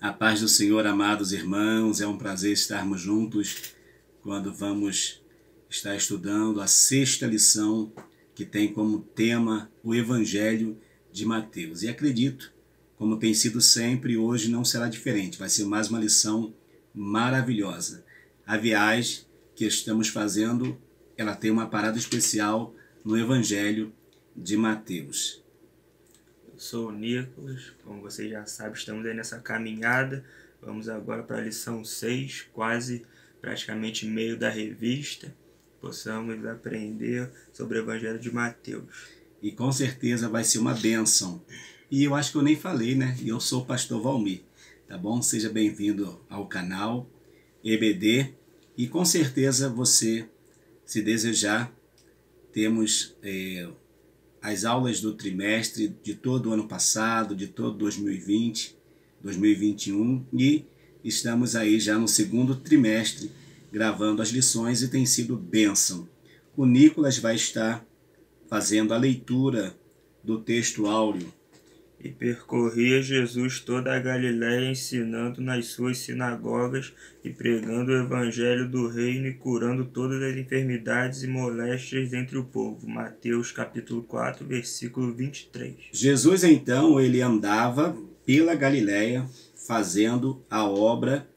A paz do Senhor, amados irmãos, é um prazer estarmos juntos quando vamos estar estudando a sexta lição que tem como tema o Evangelho de Mateus. E acredito, como tem sido sempre, hoje não será diferente, vai ser mais uma lição maravilhosa. A viagem que estamos fazendo, ela tem uma parada especial no Evangelho de Mateus. Eu sou o Nicolas, como vocês já sabem, estamos aí nessa caminhada. Vamos agora para a lição 6, quase praticamente meio da revista. Possamos aprender sobre o Evangelho de Mateus. E com certeza vai ser uma bênção. E eu acho que eu nem falei, né? Eu sou o pastor Valmir, tá bom? Seja bem-vindo ao canal EBD. E com certeza você, se desejar, temos as aulas do trimestre de todo o ano passado, de todo 2020, 2021, e estamos aí já no segundo trimestre gravando as lições e tem sido bênção. O Nicolas vai estar fazendo a leitura do texto áureo. E percorria Jesus toda a Galiléia, ensinando nas suas sinagogas e pregando o evangelho do reino e curando todas as enfermidades e moléstias entre o povo. Mateus capítulo 4, versículo 23. Jesus então, ele andava pela Galiléia fazendo a obra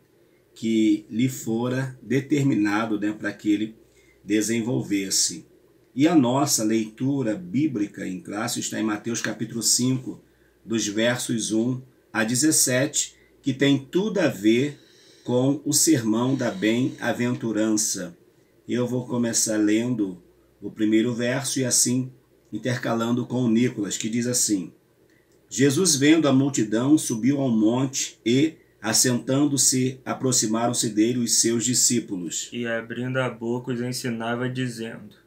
que lhe fora determinado, para que ele desenvolvesse. E a nossa leitura bíblica em classe está em Mateus capítulo 5, dos versos 1 a 17, que tem tudo a ver com o sermão da bem-aventurança. Eu vou começar lendo o primeiro verso e assim intercalando com o Nicolas, que diz assim: Jesus, vendo a multidão, subiu ao monte e, assentando-se, aproximaram-se dele os seus discípulos. E abrindo a boca os ensinava, dizendo: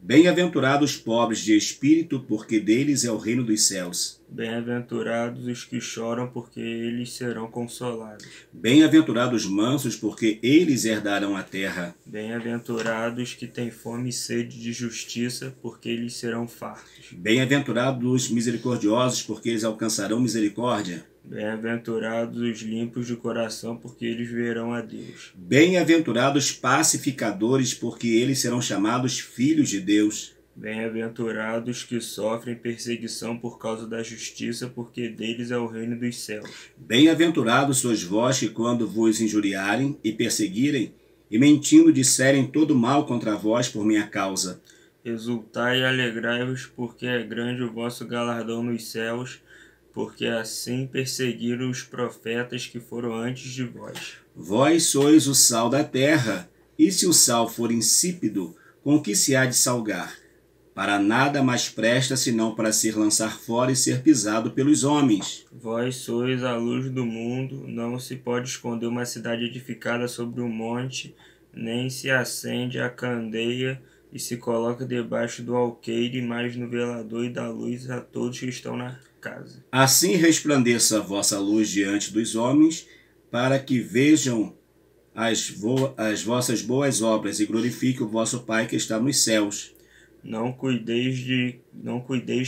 Bem-aventurados os pobres de espírito, porque deles é o reino dos céus. Bem-aventurados os que choram, porque eles serão consolados. Bem-aventurados os mansos, porque eles herdarão a terra. Bem-aventurados que têm fome e sede de justiça, porque eles serão fartos. Bem-aventurados os misericordiosos, porque eles alcançarão misericórdia. Bem-aventurados os limpos de coração, porque eles verão a Deus. Bem-aventurados pacificadores, porque eles serão chamados filhos de Deus. Bem-aventurados que sofrem perseguição por causa da justiça, porque deles é o reino dos céus. Bem-aventurados sois vós que, quando vos injuriarem e perseguirem, e mentindo disserem todo mal contra vós por minha causa. Exultai e alegrai-vos, porque é grande o vosso galardão nos céus, porque assim perseguiram os profetas que foram antes de vós. Vós sois o sal da terra, e se o sal for insípido, com que se há de salgar? Para nada mais presta, senão para ser lançado fora e ser pisado pelos homens. Vós sois a luz do mundo, não se pode esconder uma cidade edificada sobre um monte, nem se acende a candeia e se coloca debaixo do alqueire, mas no velador e dá luz a todos que estão na casa. Assim resplandeça a vossa luz diante dos homens, para que vejam as vossas boas obras e glorifiquem o vosso Pai que está nos céus. Não cuideis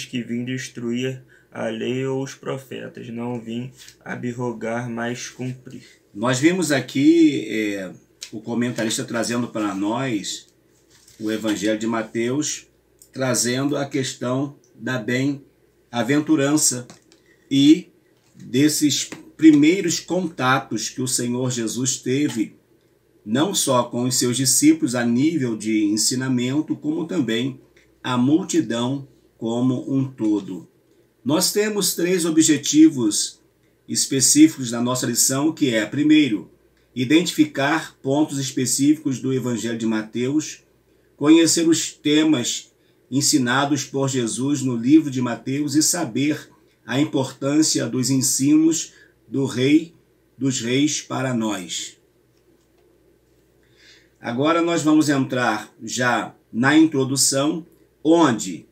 que vim destruir a lei ou os profetas, não vim abrogar, mas cumprir. Nós vimos aqui o comentarista trazendo para nós o Evangelho de Mateus, trazendo a questão da bem-aventurança e desses primeiros contatos que o Senhor Jesus teve, não só com os seus discípulos a nível de ensinamento, como também a multidão como um todo. Nós temos 3 objetivos específicos na nossa lição, que é, primeiro, identificar pontos específicos do Evangelho de Mateus, conhecer os temas ensinados por Jesus no livro de Mateus e saber a importância dos ensinos do Rei dos Reis para nós. Agora nós vamos entrar já na introdução, onde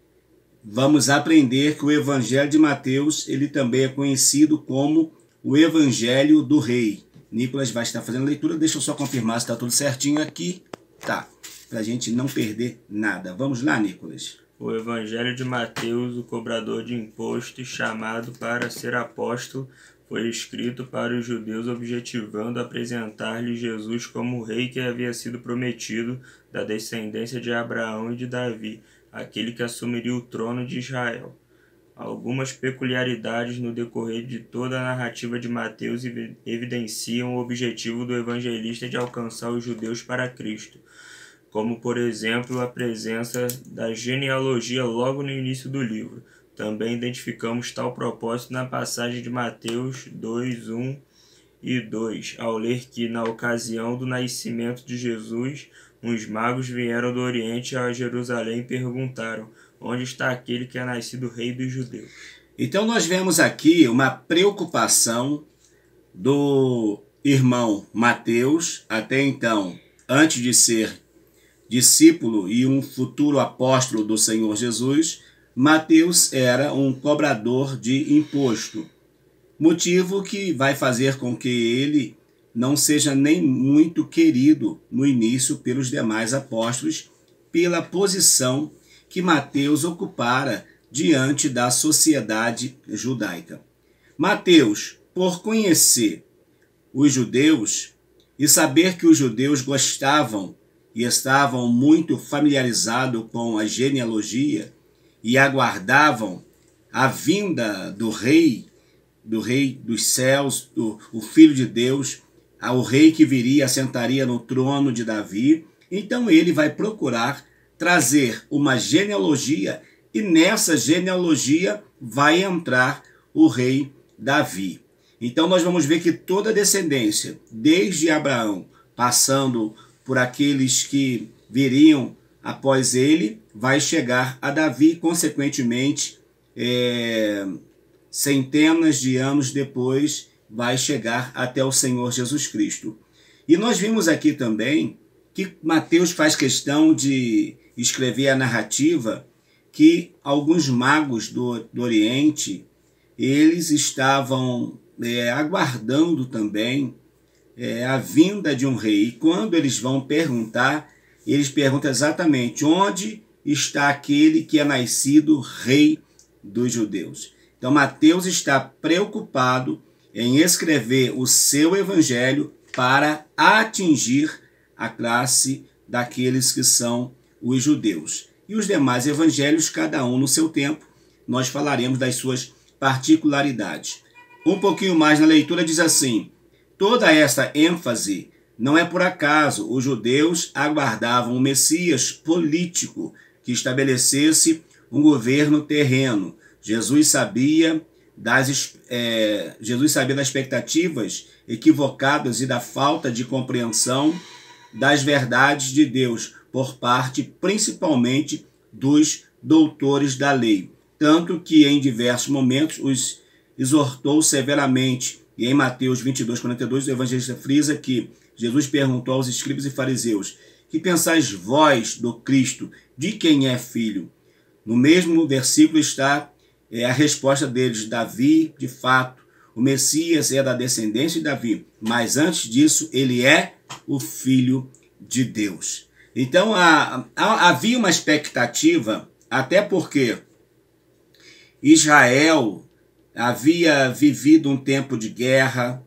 vamos aprender que o Evangelho de Mateus, ele também é conhecido como o Evangelho do Rei. Nicolas vai estar fazendo a leitura, deixa eu só confirmar se está tudo certinho aqui. Tá, para a gente não perder nada. Vamos lá, Nicolas. O Evangelho de Mateus, o cobrador de impostos, chamado para ser apóstolo, Foi escrito para os judeus, objetivando apresentar-lhe Jesus como o rei que havia sido prometido, da descendência de Abraão e de Davi, aquele que assumiria o trono de Israel. Algumas peculiaridades no decorrer de toda a narrativa de Mateus evidenciam o objetivo do evangelista de alcançar os judeus para Cristo, como, por exemplo, a presença da genealogia logo no início do livro. Também identificamos tal propósito na passagem de Mateus 2, 1 e 2, ao ler que, na ocasião do nascimento de Jesus, uns magos vieram do Oriente a Jerusalém e perguntaram: onde está aquele que é nascido rei dos judeus? Então nós vemos aqui uma preocupação do irmão Mateus, até então, antes de ser discípulo e um futuro apóstolo do Senhor Jesus. Mateus era um cobrador de imposto, motivo que vai fazer com que ele não seja nem muito querido no início pelos demais apóstolos, pela posição que Mateus ocupara diante da sociedade judaica. Mateus, por conhecer os judeus e saber que os judeus gostavam e estavam muito familiarizados com a genealogia e aguardavam a vinda do rei dos céus, o Filho de Deus, o rei que viria, assentaria no trono de Davi. Então ele vai procurar trazer uma genealogia, e nessa genealogia vai entrar o rei Davi. Então nós vamos ver que toda a descendência, desde Abraão, passando por aqueles que viriam após ele, vai chegar a Davi, consequentemente, centenas de anos depois, vai chegar até o Senhor Jesus Cristo. E nós vimos aqui também que Mateus faz questão de escrever a narrativa que alguns magos do Oriente, eles estavam aguardando também a vinda de um rei. E quando eles vão perguntar, eles perguntam exatamente onde está aquele que é nascido rei dos judeus. Então Mateus está preocupado em escrever o seu evangelho para atingir a classe daqueles que são os judeus. E os demais evangelhos, cada um no seu tempo, nós falaremos das suas particularidades. Um pouquinho mais na leitura diz assim: toda esta ênfase não é por acaso. Os judeus aguardavam um Messias político que estabelecesse um governo terreno. Jesus sabia das expectativas equivocadas e da falta de compreensão das verdades de Deus por parte principalmente dos doutores da lei, tanto que em diversos momentos os exortou severamente. E em Mateus 22, 42, o evangelista frisa que Jesus perguntou aos escribas e fariseus: que pensais vós do Cristo? De quem é filho? No mesmo versículo está a resposta deles: Davi, de fato, o Messias é da descendência de Davi, mas antes disso ele é o Filho de Deus. Então havia uma expectativa, até porque Israel havia vivido um tempo de guerra.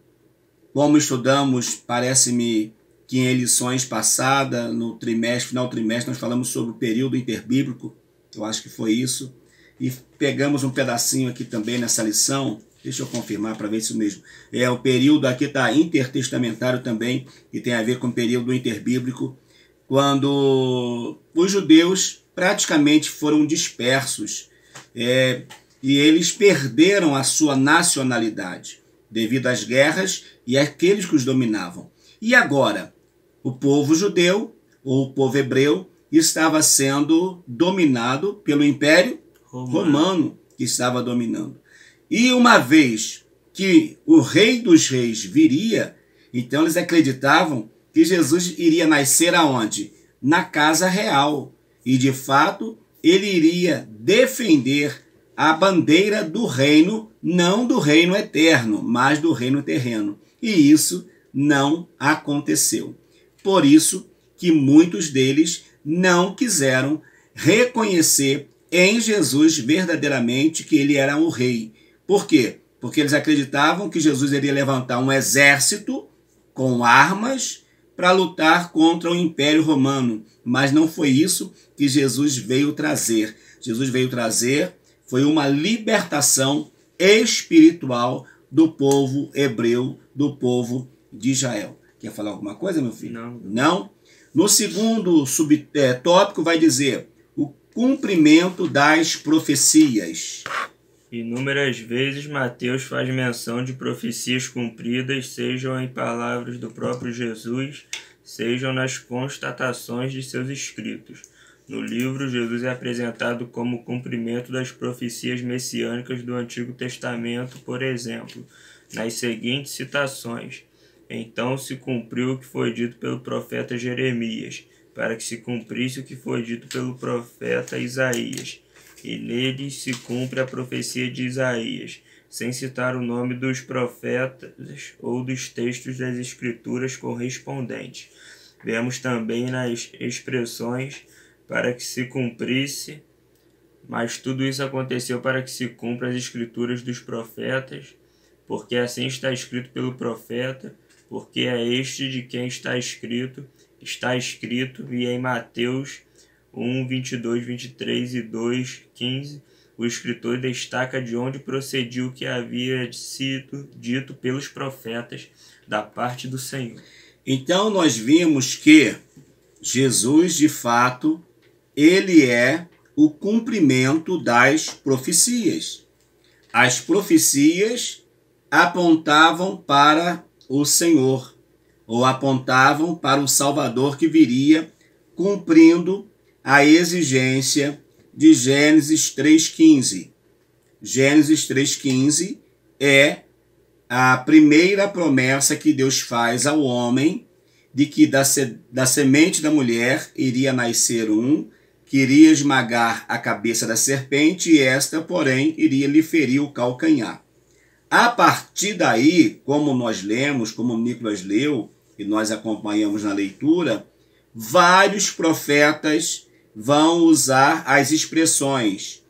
Como estudamos, parece-me que em lições passadas, no final do trimestre, nós falamos sobre o período interbíblico, eu acho que foi isso, e pegamos um pedacinho aqui também nessa lição. Deixa eu confirmar para ver isso mesmo. O período aqui está intertestamentário também, que tem a ver com o período interbíblico, quando os judeus praticamente foram dispersos e eles perderam a sua nacionalidade devido às guerras e àqueles que os dominavam. E agora, o povo judeu, ou o povo hebreu, estava sendo dominado pelo Império Romano, que estava dominando. E uma vez que o Rei dos Reis viria, então eles acreditavam que Jesus iria nascer aonde? Na casa real. E de fato, ele iria defender a bandeira do reino, não do reino eterno, mas do reino terreno. E isso não aconteceu. Por isso que muitos deles não quiseram reconhecer em Jesus verdadeiramente que ele era o rei. Por quê? porque eles acreditavam que Jesus iria levantar um exército com armas para lutar contra o Império Romano, mas não foi isso que Jesus veio trazer. Jesus veio trazer foi uma libertação espiritual do povo hebreu, do povo de Israel. Quer falar alguma coisa, meu filho? Não. Não? No segundo subtópico vai dizer o cumprimento das profecias. Inúmeras vezes Mateus faz menção de profecias cumpridas, sejam em palavras do próprio Jesus, sejam nas constatações de seus escritos. No livro, Jesus é apresentado como o cumprimento das profecias messiânicas do Antigo Testamento, por exemplo, nas seguintes citações: então se cumpriu o que foi dito pelo profeta Jeremias, para que se cumprisse o que foi dito pelo profeta Isaías. E nele se cumpre a profecia de Isaías, sem citar o nome dos profetas ou dos textos das escrituras correspondentes. Vemos também nas expressões para que se cumprisse, mas tudo isso aconteceu para que se cumpra as escrituras dos profetas, porque assim está escrito pelo profeta, porque é este de quem está escrito, e em Mateus 1, 22, 23 e 2, 15, o escritor destaca de onde procedia o que havia sido dito pelos profetas da parte do Senhor. Então nós vimos que Jesus, de fato, ele é o cumprimento das profecias. As profecias apontavam para o Senhor, ou apontavam para o Salvador que viria, cumprindo a exigência de Gênesis 3,15. Gênesis 3,15 é a primeira promessa que Deus faz ao homem, de que da semente da mulher iria nascer um, que iria esmagar a cabeça da serpente, e esta, porém, iria lhe ferir o calcanhar. A partir daí, como nós lemos, como o Nicolas leu, e nós acompanhamos na leitura, vários profetas vão usar as expressões.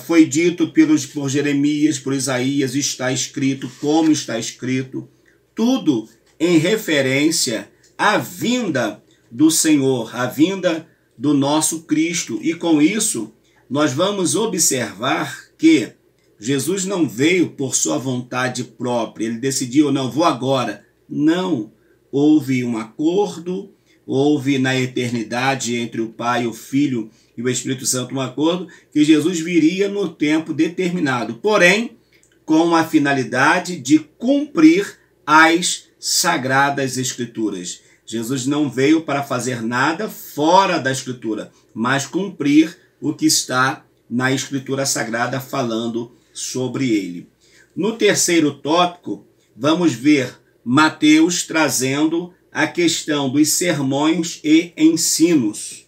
Foi dito por Jeremias, por Isaías, está escrito, como está escrito, tudo em referência à vinda do Senhor, à vinda do nosso Cristo. E com isso, nós vamos observar que Jesus não veio por sua vontade própria, ele decidiu, não, vou agora. Não, houve um acordo, houve na eternidade entre o Pai, o Filho e o Espírito Santo um acordo que Jesus viria no tempo determinado, porém com a finalidade de cumprir as sagradas Escrituras. Jesus não veio para fazer nada fora da Escritura, mas cumprir o que está na Escritura Sagrada falando sobre ele. No terceiro tópico, vamos ver Mateus trazendo a questão dos sermões e ensinos.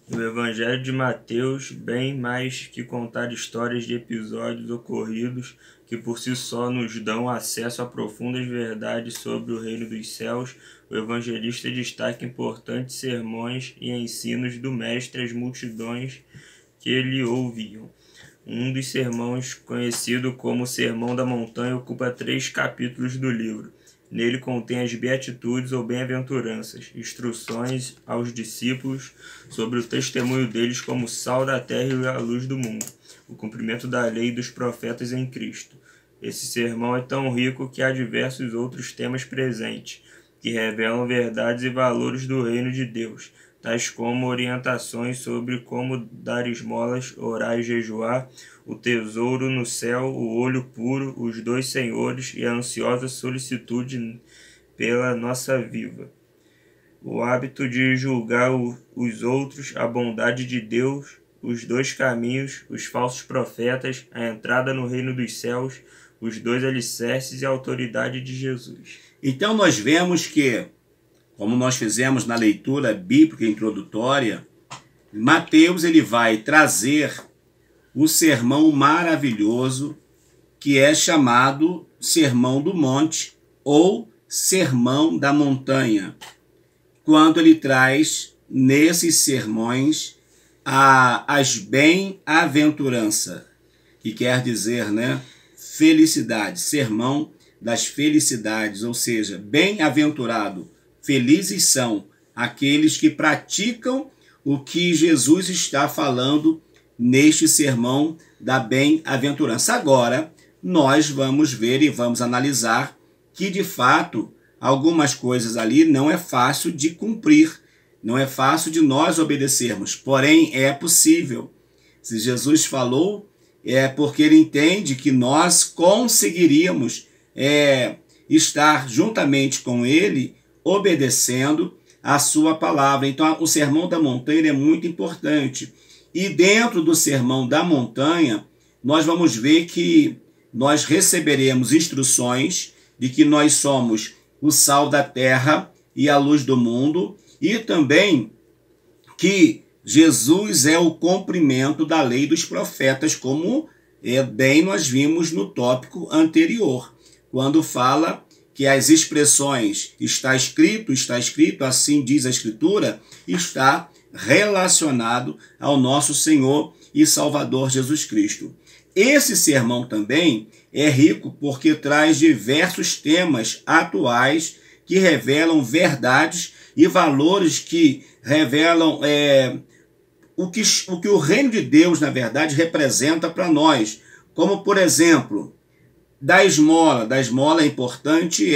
O Evangelho de Mateus, bem mais que contar histórias de episódios ocorridos que por si só nos dão acesso a profundas verdades sobre o reino dos céus, o evangelista destaca importantes sermões e ensinos do mestre às multidões que ele ouviam. Um dos sermões, conhecido como Sermão da Montanha, ocupa 3 capítulos do livro. Nele contém as beatitudes ou bem-aventuranças, instruções aos discípulos sobre o testemunho deles como sal da terra e a luz do mundo, o cumprimento da lei e dos profetas em Cristo. Esse sermão é tão rico que há diversos outros temas presentes, que revelam verdades e valores do reino de Deus, tais como orientações sobre como dar esmolas, orar e jejuar, o tesouro no céu, o olho puro, os 2 senhores e a ansiosa solicitude pela nossa vida. O hábito de julgar os outros, a bondade de Deus, os 2 caminhos, os falsos profetas, a entrada no reino dos céus, os 2 alicerces e a autoridade de Jesus. Então nós vemos que, como nós fizemos na leitura bíblica introdutória, Mateus ele vai trazer o sermão maravilhoso que é chamado Sermão do Monte ou Sermão da Montanha, quando ele traz nesses sermões as bem-aventuranças, que quer dizer, felicidades, sermão das felicidades, ou seja, bem-aventurado, felizes são aqueles que praticam o que Jesus está falando neste sermão da bem-aventurança. Agora, nós vamos ver e vamos analisar que, de fato, algumas coisas ali não é fácil de cumprir, não é fácil de nós obedecermos, porém é possível. Se Jesus falou, é porque ele entende que nós conseguiríamos estar juntamente com ele, obedecendo a sua palavra. Então, o Sermão da Montanha é muito importante. E dentro do Sermão da Montanha, nós vamos ver que nós receberemos instruções de que nós somos o sal da terra e a luz do mundo, e também que Jesus é o cumprimento da lei dos profetas, como bem nós vimos no tópico anterior, quando fala que as expressões está escrito, assim diz a Escritura, está relacionado ao nosso Senhor e Salvador Jesus Cristo. Esse sermão também é rico porque traz diversos temas atuais que revelam verdades e valores que revelam o que o reino de Deus, na verdade, representa para nós. Como, por exemplo, da esmola é importante,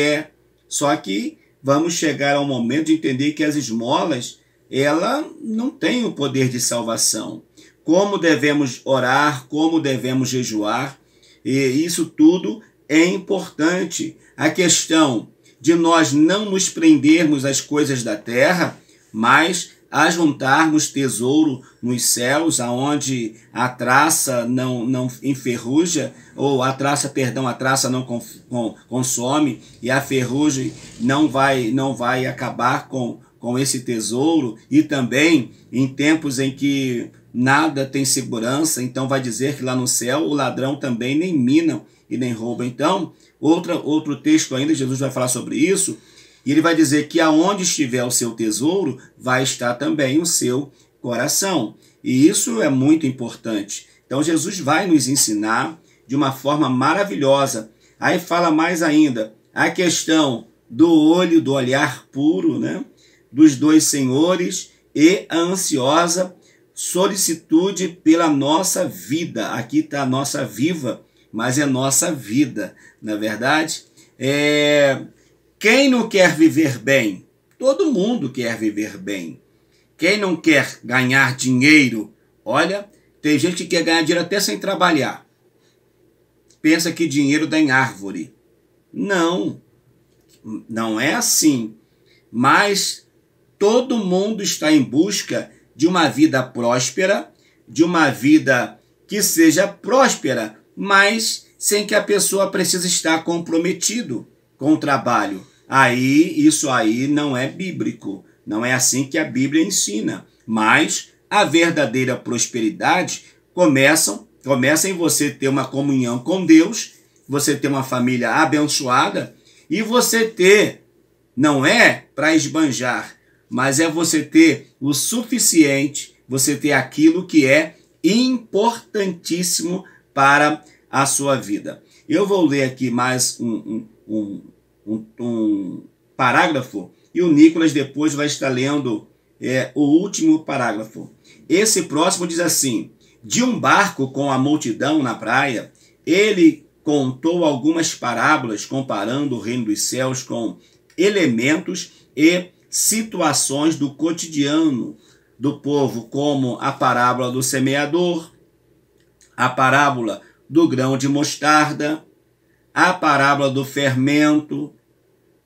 só que vamos chegar ao momento de entender que as esmolas, ela não tem o poder de salvação. Como devemos orar, como devemos jejuar, e isso tudo é importante. A questão de nós não nos prendermos às coisas da terra, mas ajuntarmos tesouro nos céus, aonde a traça não enferruja, ou a traça não consome, e a ferrugem não vai acabar com esse tesouro. E também em tempos em que nada tem segurança, então vai dizer que lá no céu o ladrão também nem mina e nem rouba. Então, outro texto ainda, Jesus vai falar sobre isso, e ele vai dizer que aonde estiver o seu tesouro, vai estar também o seu coração. E isso é muito importante. Então, Jesus vai nos ensinar de uma forma maravilhosa. Aí fala mais ainda a questão do olho, do olhar puro, né? Dos dois senhores e a ansiosa solicitude pela nossa vida. Aqui está a nossa viva, mas é nossa vida, na verdade. Quem não quer viver bem? Todo mundo quer viver bem. Quem não quer ganhar dinheiro? Olha, tem gente que quer ganhar dinheiro até sem trabalhar. Pensa que dinheiro dá em árvore. Não, não é assim. Mas todo mundo está em busca de uma vida próspera, de uma vida que seja próspera, mas sem que a pessoa precise estar comprometido com o trabalho. Isso aí não é bíblico. Não é assim que a Bíblia ensina. Mas a verdadeira prosperidade começa em você ter uma comunhão com Deus, você ter uma família abençoada, e você ter, não é para esbanjar, mas é você ter o suficiente, você ter aquilo que é importantíssimo para a sua vida. Eu vou ler aqui mais um parágrafo, e o Nicolas depois vai estar lendo o último parágrafo. Esse próximo diz assim: de um barco com a multidão na praia, ele contou algumas parábolas comparando o reino dos céus com elementos e situações do cotidiano do povo, como a parábola do semeador, a parábola do grão de mostarda, a parábola do fermento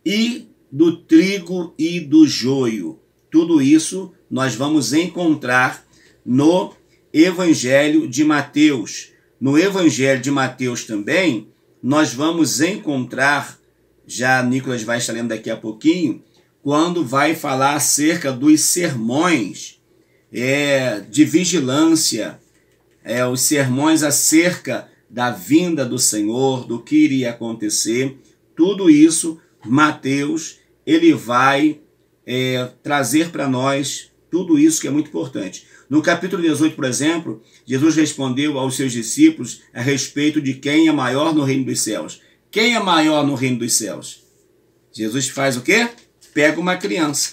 e do trigo e do joio. Tudo isso nós vamos encontrar no Evangelho de Mateus. No Evangelho de Mateus também, nós vamos encontrar, já Nicolas vai estar lendo daqui a pouquinho, quando vai falar acerca dos sermões de vigilância, os sermões acerca da vinda do Senhor, do que iria acontecer. Tudo isso, Mateus, ele vai trazer para nós tudo isso que é muito importante. No capítulo 18, por exemplo, Jesus respondeu aos seus discípulos a respeito de quem é maior no reino dos céus. Quem é maior no reino dos céus? Jesus faz o quê? Pega uma criança.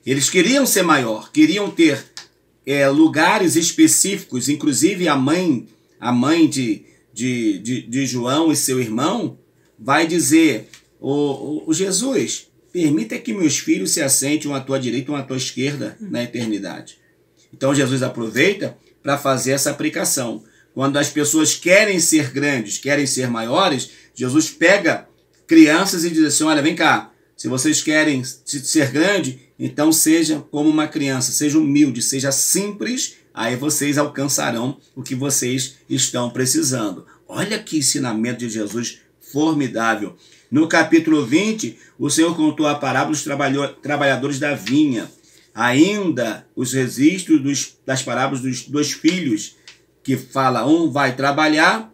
Eles queriam ser maior, queriam ter lugares específicos, inclusive a mãe de João e seu irmão vai dizer, o Jesus, permita que meus filhos se assentem um à tua direita e um à tua esquerda na eternidade. Então Jesus aproveita para fazer essa aplicação. Quando as pessoas querem ser grandes, querem ser maiores, Jesus pega crianças e diz assim, olha, vem cá, se vocês querem ser grande, então seja como uma criança, seja humilde, seja simples, aí vocês alcançarão o que vocês estão precisando. Olha que ensinamento de Jesus formidável. No capítulo 20, o Senhor contou a parábola dos trabalhadores da vinha. Ainda os registros das parábolas dos dois filhos, que fala, um vai trabalhar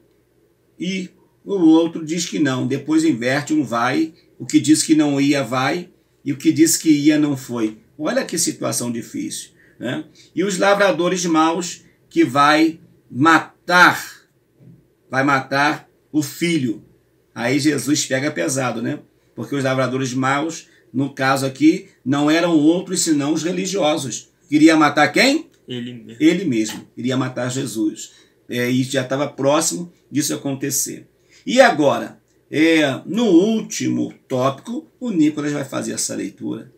e o outro diz que não. Depois inverte, um vai, o que disse que não ia vai, e o que disse que ia não foi. Olha que situação difícil, né? E os lavradores maus, que vai matar o filho. Aí Jesus pega pesado, né? Porque os lavradores maus, no caso aqui, não eram outros senão os religiosos. Queria matar quem? Ele mesmo. Ele mesmo. Iria matar Jesus. E já estava próximo disso acontecer. E agora, no último tópico, o Nicolas vai fazer essa leitura.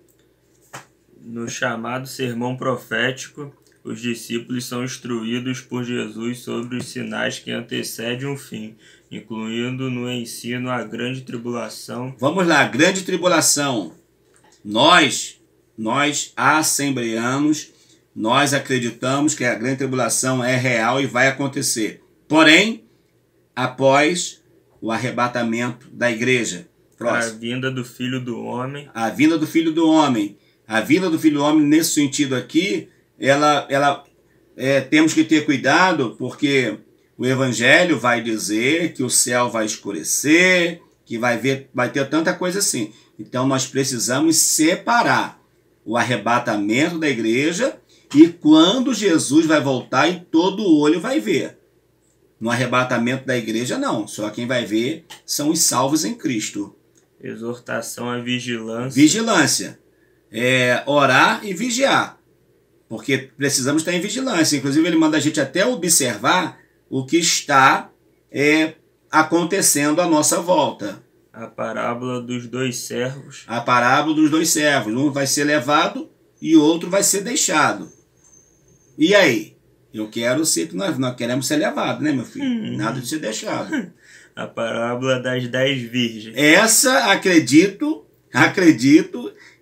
No chamado sermão profético, os discípulos são instruídos por Jesus sobre os sinais que antecedem o fim, incluindo no ensino a grande tribulação. Vamos lá, grande tribulação. Nós assembleanos, nós acreditamos que a grande tribulação é real e vai acontecer. Porém, após o arrebatamento da igreja. Próximo. A vinda do Filho do Homem. A vinda do Filho do Homem. A vinda do Filho do Homem, nesse sentido aqui, temos que ter cuidado, porque o Evangelho vai dizer que o céu vai escurecer, que vai ter tanta coisa assim. Então nós precisamos separar o arrebatamento da igreja e quando Jesus vai voltar e todo olho vai ver. No arrebatamento da igreja não, só quem vai ver são os salvos em Cristo. Exortação à vigilância. Vigilância. Orar e vigiar. Porque precisamos estar em vigilância. Inclusive ele manda a gente até observar o que está acontecendo à nossa volta. A parábola dos dois servos. A parábola dos dois servos. Um vai ser levado e outro vai ser deixado. E aí? Eu quero ser que nós queremos ser levados, né, meu filho? Nada de ser deixado. A parábola das 10 virgens. Essa, acredito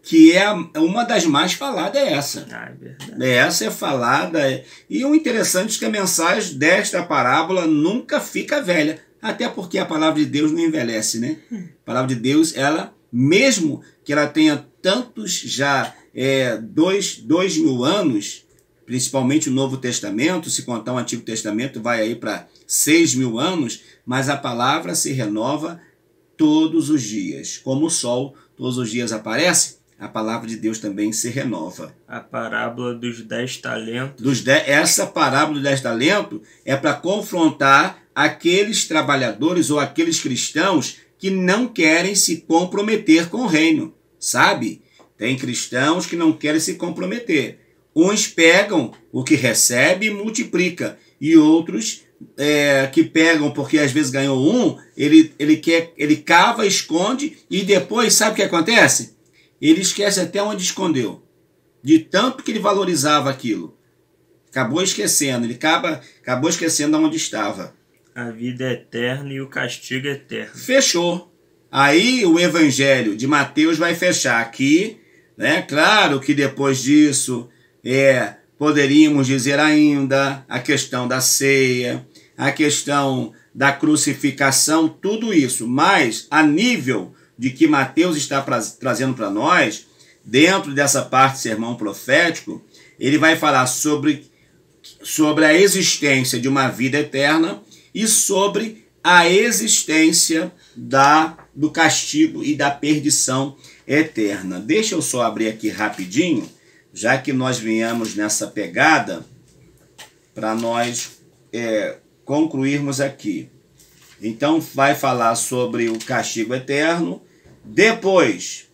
que é uma das mais faladas, é essa. É verdade. Essa é falada. E o interessante é que a mensagem desta parábola nunca fica velha. Até porque a palavra de Deus não envelhece, né? A palavra de Deus, ela, mesmo que ela tenha tantos já 2.000 anos, principalmente o Novo Testamento, se contar o Antigo Testamento, vai aí para 6.000 anos, mas a palavra se renova todos os dias. Como o sol todos os dias aparece, a palavra de Deus também se renova. A parábola dos 10 talentos. Essa parábola dos 10 talentos é para confrontar aqueles trabalhadores ou aqueles cristãos que não querem se comprometer com o reino, sabe? Tem cristãos que não querem se comprometer. Uns pegam o que recebe e multiplica, e outros que pegam porque às vezes ganhou ele cava, esconde e depois sabe o que acontece? Ele esquece até onde escondeu, de tanto que ele valorizava aquilo. Acabou esquecendo, acabou esquecendo onde estava. A vida é eterna e o castigo é eterno. Fechou. Aí o Evangelho de Mateus vai fechar aqui, né? Claro que depois disso poderíamos dizer ainda a questão da ceia, a questão da crucificação, tudo isso. Mas a nível de que Mateus está trazendo para nós, dentro dessa parte do sermão profético, ele vai falar sobre a existência de uma vida eterna e sobre a existência do castigo e da perdição eterna. Deixa eu só abrir aqui rapidinho, já que nós viemos nessa pegada, para nós concluirmos aqui. Então vai falar sobre o castigo eterno. Depois,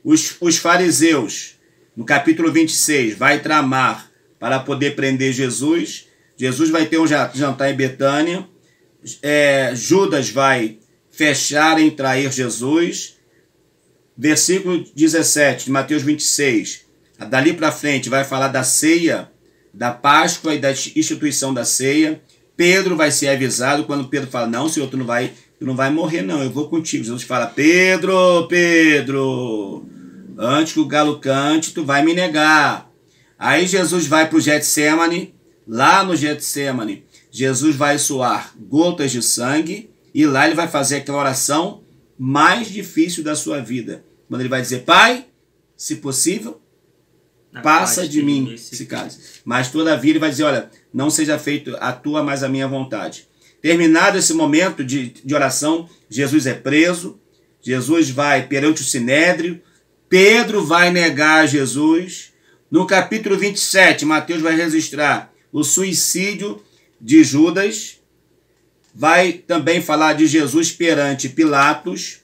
os fariseus, no capítulo 26, vai tramar para poder prender Jesus. Jesus vai ter um jantar em Betânia. Judas vai fechar em trair Jesus. Versículo 17 de Mateus 26. Dali para frente vai falar da ceia, da Páscoa e da instituição da ceia. Pedro vai ser avisado quando Pedro fala, não, Senhor, tu não vai morrer não, eu vou contigo. Jesus fala, Pedro, antes que o galo cante, tu vai me negar. Aí Jesus vai para o Getsemane. Lá no Getsemane, Jesus vai suar gotas de sangue e lá ele vai fazer aquela oração mais difícil da sua vida. Quando ele vai dizer, Pai, se possível, passa de mim esse cálice. Mas todavia ele vai dizer, olha, não seja feito a tua, mas a minha vontade. Terminado esse momento de oração, Jesus é preso, Jesus vai perante o Sinédrio, Pedro vai negar Jesus. No capítulo 27, Mateus vai registrar o suicídio de Judas, vai também falar de Jesus perante Pilatos,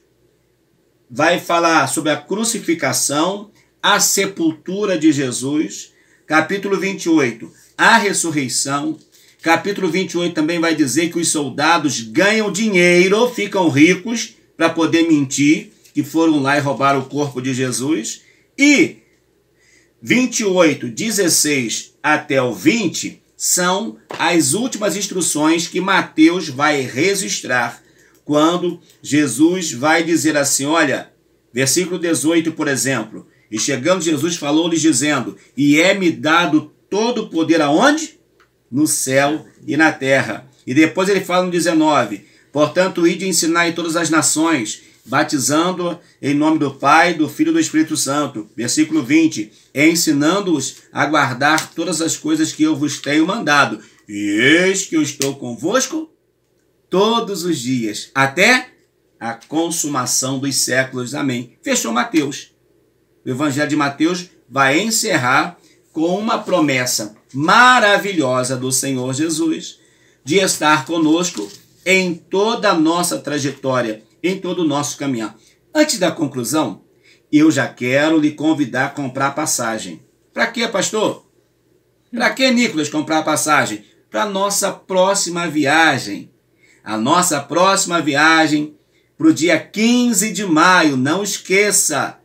vai falar sobre a crucificação, a sepultura de Jesus, capítulo 28, a ressurreição, capítulo 28 também vai dizer que os soldados ganham dinheiro, ficam ricos para poder mentir, que foram lá e roubaram o corpo de Jesus, e 28, 16 até o 20 são as últimas instruções que Mateus vai registrar, quando Jesus vai dizer assim, olha, versículo 18, por exemplo, e chegando Jesus falou-lhes dizendo, e é-me dado todo o poder aonde? No céu e na terra. E depois ele fala no 19, portanto, ide ensinar em todas as nações, batizando em nome do Pai, do Filho e do Espírito Santo. Versículo 20, ensinando-os a guardar todas as coisas que eu vos tenho mandado. E eis que eu estou convosco todos os dias, até a consumação dos séculos. Amém. Fechou Mateus. O Evangelho de Mateus vai encerrar com uma promessa maravilhosa do Senhor Jesus de estar conosco em toda a nossa trajetória, em todo o nosso caminhar. Antes da conclusão, eu já quero lhe convidar a comprar passagem. Para quê, pastor? Para que, Nicolas, comprar passagem? Para a nossa próxima viagem. A nossa próxima viagem para o dia 15 de maio, não esqueça.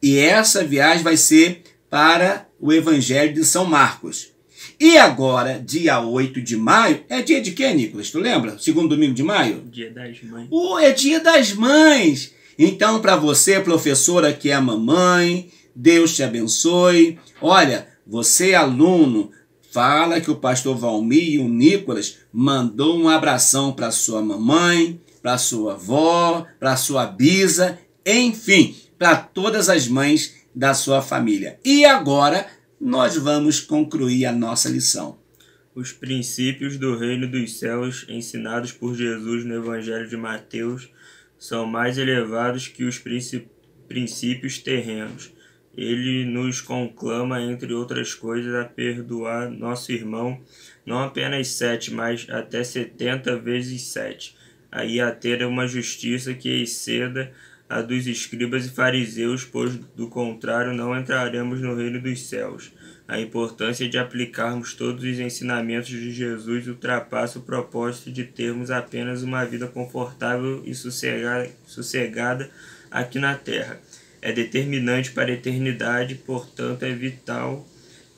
E essa viagem vai ser para o Evangelho de São Marcos. E agora, dia 8 de maio, é dia de quê, Nicolas? Tu lembra? Segundo domingo de maio? Dia das Mães. É dia das mães. Então, para você, professora que é mamãe, Deus te abençoe. Olha, você, aluno, fala que o pastor Valmir e o Nicolas mandou um abração para sua mamãe, para sua avó, para sua bisa, enfim, para todas as mães da sua família. E agora nós vamos concluir a nossa lição. Os princípios do reino dos céus ensinados por Jesus no Evangelho de Mateus são mais elevados que os princípios terrenos. Ele nos conclama, entre outras coisas, a perdoar nosso irmão, não apenas 7, mas até 70 vezes 7. Aí a ter uma justiça que exceda a dos escribas e fariseus, pois do contrário não entraremos no reino dos céus. A importância de aplicarmos todos os ensinamentos de Jesus ultrapassa o propósito de termos apenas uma vida confortável e sossegada aqui na terra. É determinante para a eternidade, portanto é vital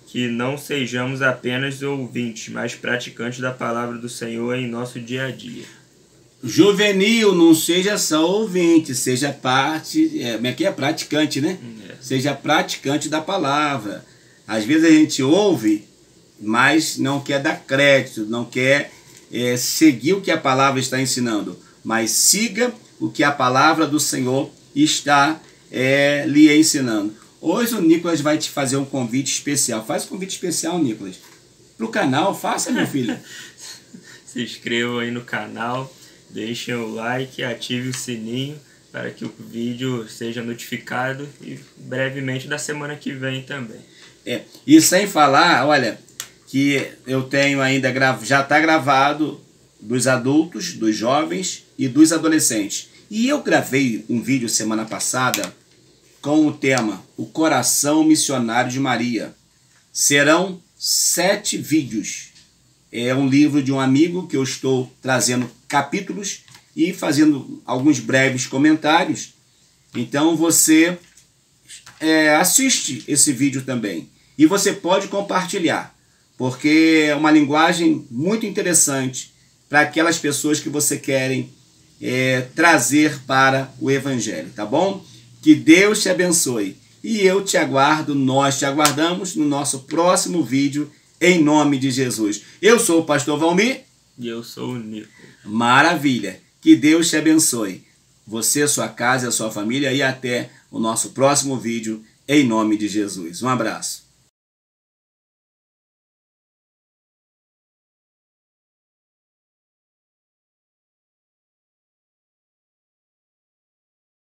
que não sejamos apenas ouvintes, mas praticantes da palavra do Senhor em nosso dia a dia. Juvenil, não seja só ouvinte, seja praticante, né? Seja praticante da palavra. Às vezes a gente ouve, mas não quer dar crédito, não quer seguir o que a palavra está ensinando. Mas siga o que a palavra do Senhor está lhe ensinando. Hoje o Nicolas vai te fazer um convite especial. Faz um convite especial, Nicolas. Para o canal, faça, meu filho. Se inscrevam aí no canal. Deixem o like, ative o sininho para que o vídeo seja notificado e brevemente da semana que vem também. E sem falar, olha, que eu tenho ainda, já está gravado dos adultos, dos jovens e dos adolescentes. E eu gravei um vídeo semana passada com o tema O Coração Missionário de Maria. Serão 7 vídeos. É um livro de um amigo que eu estou trazendo capítulos e fazendo alguns breves comentários. Então você assiste esse vídeo também. E você pode compartilhar, porque é uma linguagem muito interessante para aquelas pessoas que você querem trazer para o Evangelho, tá bom? Que Deus te abençoe. E eu te aguardo, nós te aguardamos no nosso próximo vídeo, em nome de Jesus. Eu sou o pastor Valmir. E eu sou o Nico. Maravilha. Que Deus te abençoe. Você, sua casa e a sua família. E até o nosso próximo vídeo, em nome de Jesus. Um abraço.